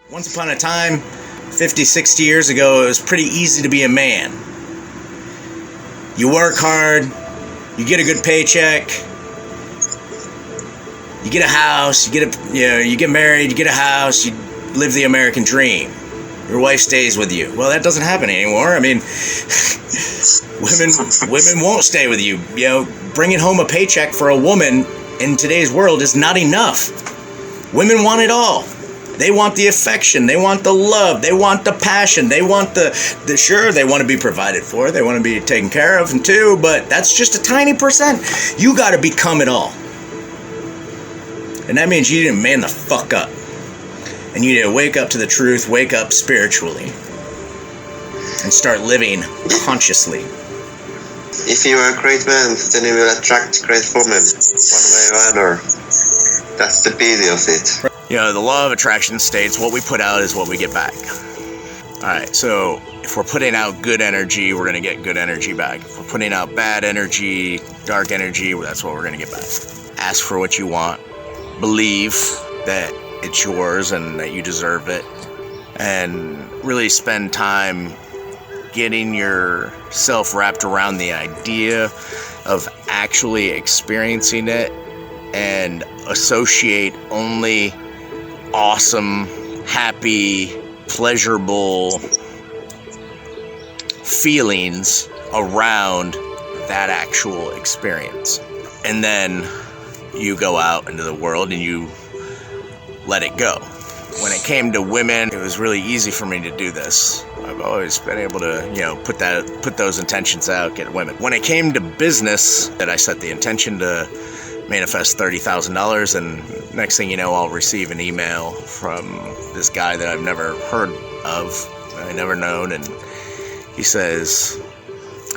Once upon a time, 50, 60 years ago, it was pretty easy to be a man. You work hard, you get a good paycheck, you get a house, you get married, you get a house, you live the American dream. Your wife stays with you. Well, that doesn't happen anymore. I mean, women won't stay with you. You know, bringing home a paycheck for a woman in today's world is not enough. Women want it all. They want the affection, they want the love, they want the passion, they want sure, they want to be provided for, they want to be taken care of too, but that's just a tiny percent. You got to become it all. And that means you need to man the fuck up. And you need to wake up to the truth, wake up spiritually, and start living consciously. If you are a great man, then you will attract great women, one way or another. That's the beauty of it. You know, the law of attraction states what we put out is what we get back. Alright, so if we're putting out good energy, we're going to get good energy back. If we're putting out bad energy, dark energy, that's what we're going to get back. Ask for what you want. Believe that it's yours and that you deserve it. And really spend time getting yourself wrapped around the idea of actually experiencing it and associate only awesome, happy, pleasurable feelings around that actual experience. And then you go out into the world and you let it go. When it came to women, it was really easy for me to do this. I've always been able to, put those intentions out, get women. When it came to business, that I set the intention to manifest $30,000, and next thing you know, I'll receive an email from this guy that I've never heard of, I never known, and he says,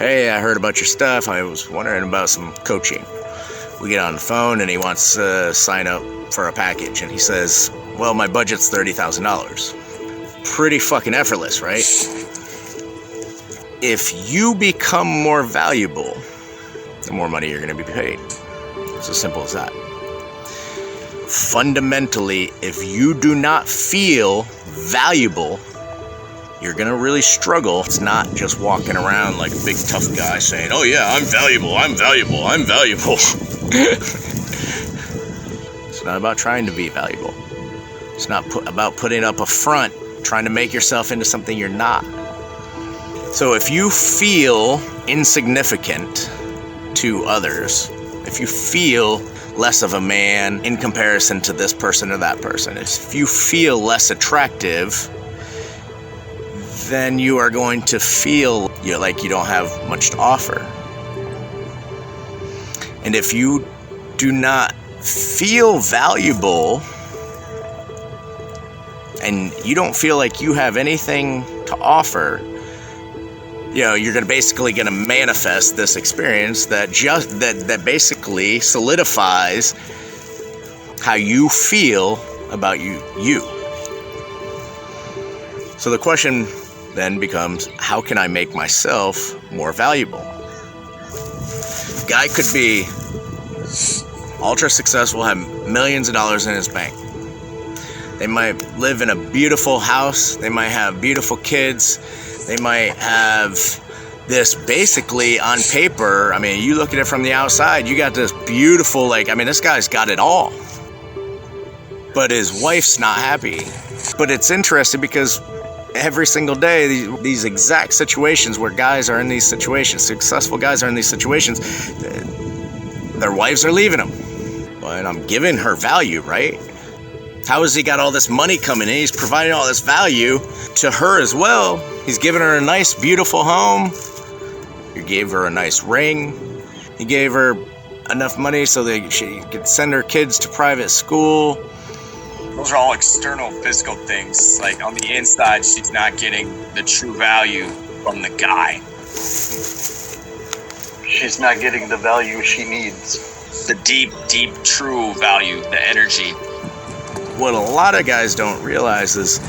"Hey, I heard about your stuff. I was wondering about some coaching." We get on the phone, and he wants to sign up for a package, and he says, "Well, my budget's $30,000. Pretty fucking effortless, right? If you become more valuable, the more money you're going to be paid. It's as simple as that. Fundamentally, if you do not feel valuable, you're going to really struggle. It's not just walking around like a big tough guy saying, "Oh yeah, I'm valuable, I'm valuable, I'm valuable." It's not about trying to be valuable. It's not about putting up a front, trying to make yourself into something you're not. So if you feel insignificant to others, if you feel less of a man in comparison to this person or that person, if you feel less attractive, then you are going to feel like you don't have much to offer. And if you do not feel valuable and you don't feel like you have anything to offer, you're basically going to manifest this experience that basically solidifies how you feel about you. So the question then becomes, how can I make myself more valuable? Guy could be ultra successful, have millions of dollars in his bank. They might live in a beautiful house. They might have beautiful kids. They might have this basically on paper. I mean, you look at it from the outside, you got this beautiful, this guy's got it all. But his wife's not happy. But it's interesting because every single day, these exact situations where guys are in these situations, successful guys are in these situations, their wives are leaving them. But I'm giving her value, right? How has he got all this money coming in? He's providing all this value to her as well. He's giving her a nice, beautiful home. He gave her a nice ring. He gave her enough money so that she could send her kids to private school. Those are all external physical things. Like on the inside, she's not getting the true value from the guy. She's not getting the value she needs. The deep, deep, true value, the energy. What a lot of guys don't realize is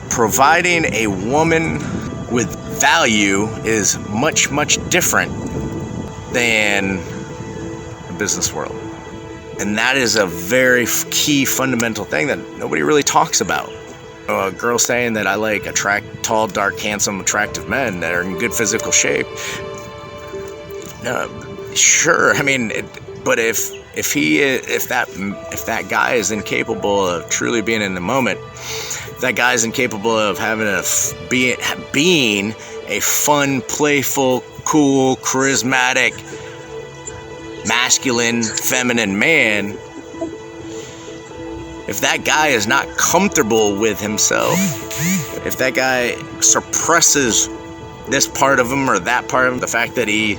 providing a woman with value is much, much different than the business world. And that is a very key fundamental thing that nobody really talks about. A girl saying that I like tall, dark, handsome, attractive men that are in good physical shape. Sure, I mean, but if that guy is incapable of truly being in the moment, if that guy is incapable of having being a fun, playful, cool, charismatic, masculine, feminine man, if that guy is not comfortable with himself, if that guy suppresses this part of him or that part of him, the fact that he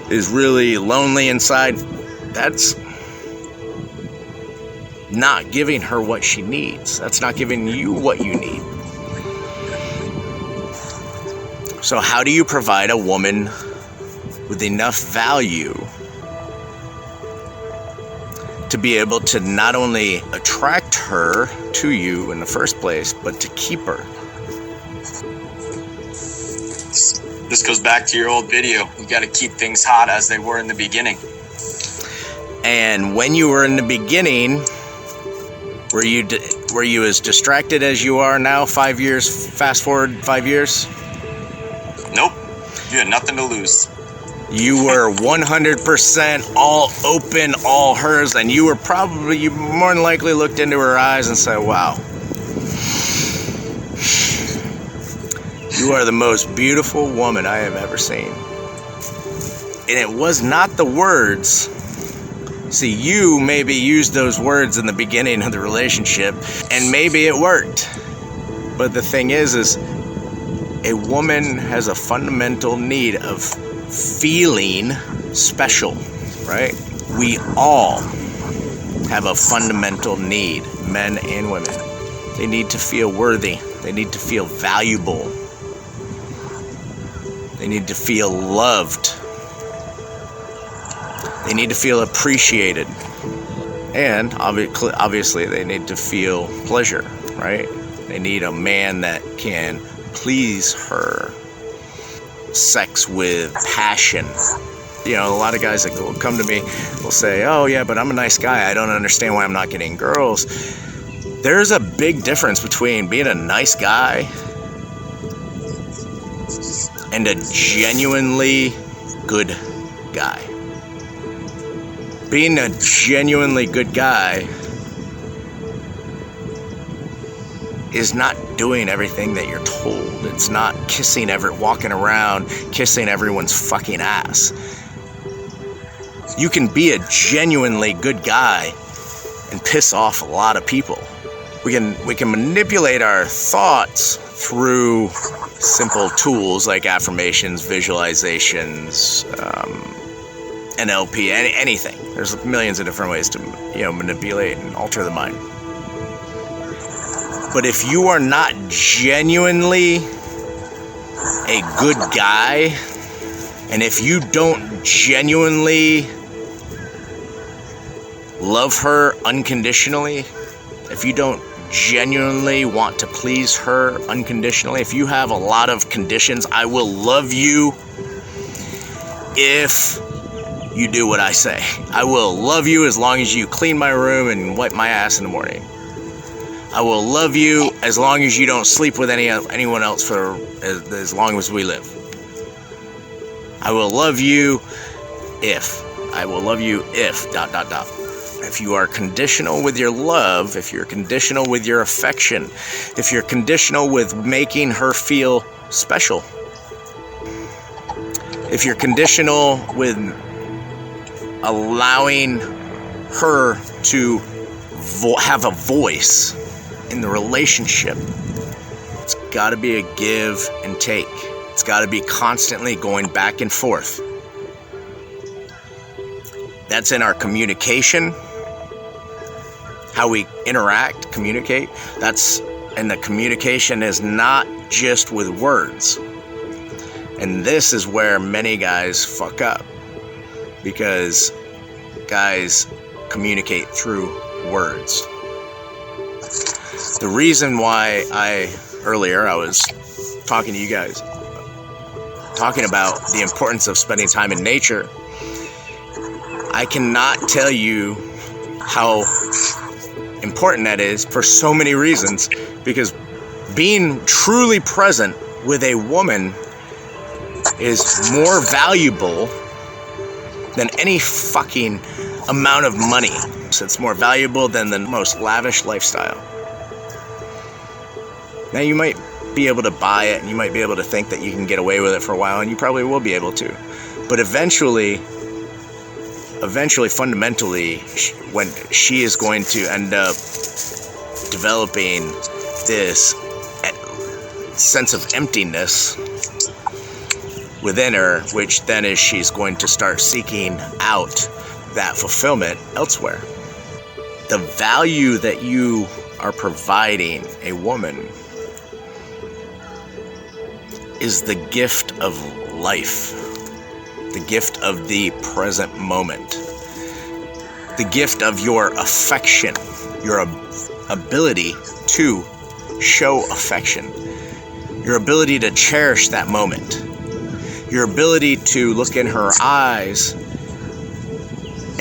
is really lonely inside, that's not giving her what she needs. That's not giving you what you need. So how do you provide a woman with enough value to be able to not only attract her to you in the first place, but to keep her? This goes back to your old video. You got to keep things hot as they were in the beginning. And when you were in the beginning, were you as distracted as you are now? 5 years, fast forward 5 years? Nope. You had nothing to lose. You were 100% all open, all hers, and you more than likely looked into her eyes and said, wow, you are the most beautiful woman I have ever seen. And it was not the words. See, you maybe used those words in the beginning of the relationship, and maybe it worked. But the thing is a woman has a fundamental need of feeling special, right? We all have a fundamental need, men and women. They need to feel worthy. They need to feel valuable. They need to feel loved. They need to feel appreciated. And obviously they need to feel pleasure, right? They need a man that can please her. Sex with passion. You know, a lot of guys that will come to me will say, oh yeah, but I'm a nice guy, I don't understand why I'm not getting girls. There's a big difference between being a nice guy and a genuinely good guy. Being a genuinely good guy is not doing everything that you're told. It's not walking around kissing everyone's fucking ass. You can be a genuinely good guy and piss off a lot of people. We can manipulate our thoughts through simple tools like affirmations, visualizations, NLP, anything. There's millions of different ways to manipulate and alter the mind. But if you are not genuinely a good guy, and if you don't genuinely love her unconditionally, if you don't genuinely want to please her unconditionally, if you have a lot of conditions, I will love you if you do what I say. I will love you as long as you clean my room and wipe my ass in the morning. I will love you as long as you don't sleep with anyone else for as long as we live. I will love you if. If you are conditional with your love, if you're conditional with your affection, if you're conditional with making her feel special, if you're conditional with allowing her to have a voice in the relationship, it's got to be a give and take. It's got to be constantly going back and forth. That's in our communication, how we interact, communicate. And the communication is not just with words. And this is where many guys fuck up, because guys communicate through words. The reason why earlier I was talking to you guys, talking about the importance of spending time in nature, I cannot tell you how important that is for so many reasons, because being truly present with a woman is more valuable than any fucking amount of money. It's more valuable than the most lavish lifestyle. Now, you might be able to buy it, and you might be able to think that you can get away with it for a while, and you probably will be able to. But eventually, fundamentally, when she is going to end up developing this sense of emptiness within her, which then is she's going to start seeking out that fulfillment elsewhere. The value that you are providing a woman is the gift of life, the gift of the present moment, the gift of your affection, your ability to show affection, your ability to cherish that moment, your ability to look in her eyes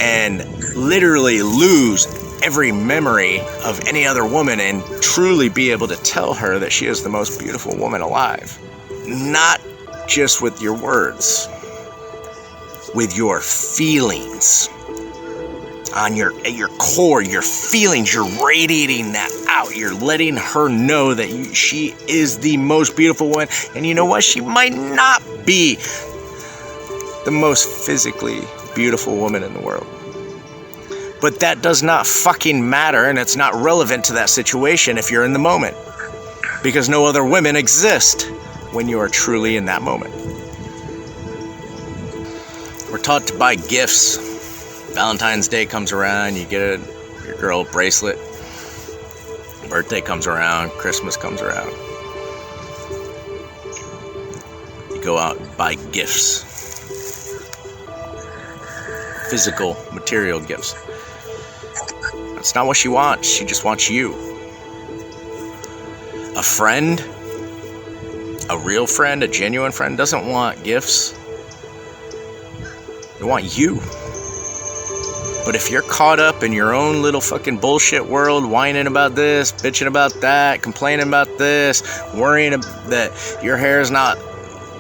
and literally lose every memory of any other woman and truly be able to tell her that she is the most beautiful woman alive. Not just with your words, with your feelings. At your core, your feelings, you're radiating that out. You're letting her know that she is the most beautiful one. And you know what? She might not be the most physically beautiful woman in the world. But that does not fucking matter, and it's not relevant to that situation if you're in the moment. Because no other women exist when you are truly in that moment. We're taught to buy gifts. Valentine's Day comes around, you get your girl a bracelet. Birthday comes around, Christmas comes around. You go out and buy gifts. Physical, material gifts. That's not what she wants. She just wants you. A friend, a real friend, a genuine friend doesn't want gifts. They want you. But if you're caught up in your own little fucking bullshit world, whining about this, bitching about that, complaining about this, worrying that your hair is not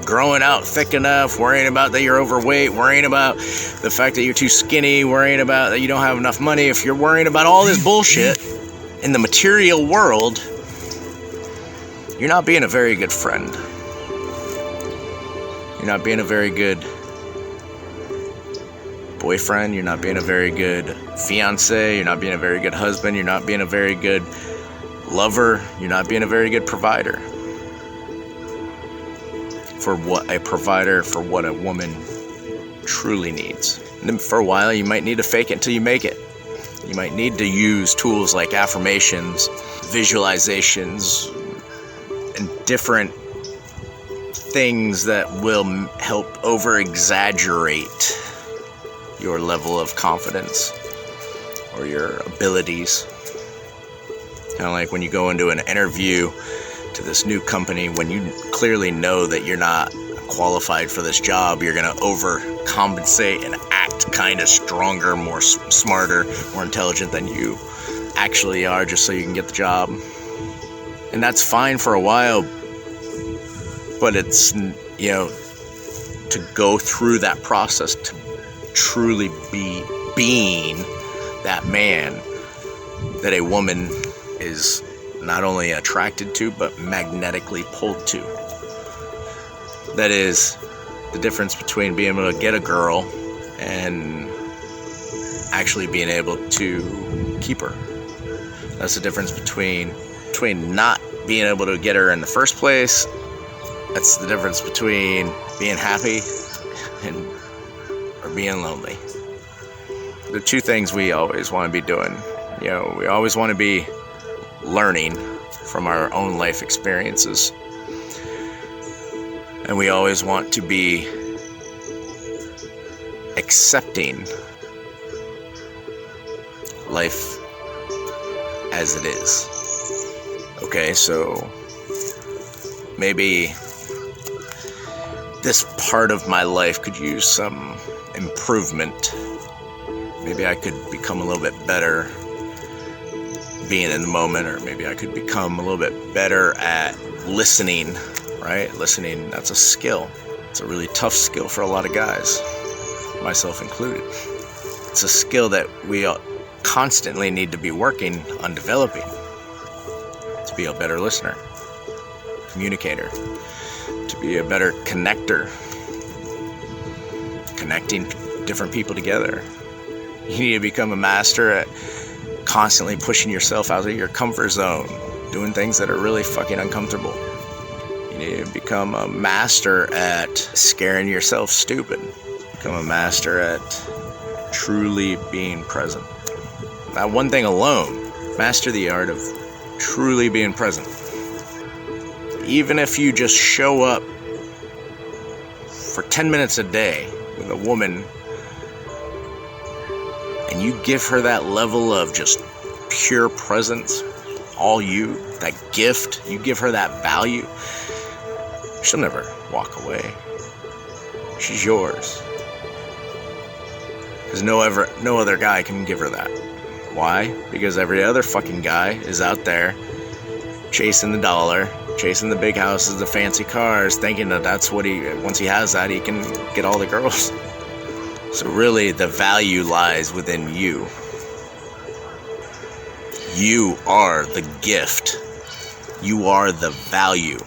growing out thick enough, worrying about that you're overweight, worrying about the fact that you're too skinny, worrying about that you don't have enough money, if you're worrying about all this bullshit in the material world, you're not being a very good friend. You're not being a very good boyfriend, you're not being a very good fiance, you're not being a very good husband, you're not being a very good lover, you're not being a very good provider. For what a woman truly needs. And then for a while, you might need to fake it until you make it. You might need to use tools like affirmations, visualizations, and different things that will help over-exaggerate your level of confidence or your abilities. Kind of like when you go into an interview to this new company, when you clearly know that you're not qualified for this job, you're going to overcompensate and act kind of stronger, more smarter, more intelligent than you actually are, just so you can get the job. And that's fine for a while, but it's, to go through that process, to truly be being that man that a woman is not only attracted to, but magnetically pulled to. That is the difference between being able to get a girl and actually being able to keep her. That's the difference between not being able to get her in the first place. That's the difference between being happy or being lonely. The two things we always want to be doing. We always want to be learning from our own life experiences. And we always want to be accepting life as it is. Okay, so maybe this part of my life could use some improvement Maybe I could become a little bit better being in the moment, or maybe I could become a little bit better at listening, right? Listening, that's a skill. It's a really tough skill for a lot of guys, myself included. It's a skill that we constantly need to be working on developing to be a better listener, communicator, to be a better connector, connecting different people together. You need to become a master at constantly pushing yourself out of your comfort zone, doing things that are really fucking uncomfortable. You need to become a master at scaring yourself stupid. Become a master at truly being present. That one thing alone, master the art of truly being present. Even if you just show up for 10 minutes a day with a woman and you give her that level of just pure presence, all you, that gift, you give her that value, she'll never walk away. She's yours. Because no other guy can give her that. Why? Because every other fucking guy is out there chasing the dollar, chasing the big houses, the fancy cars, thinking that that's what once he has that, he can get all the girls. So really, the value lies within you. You are the gift. You are the value.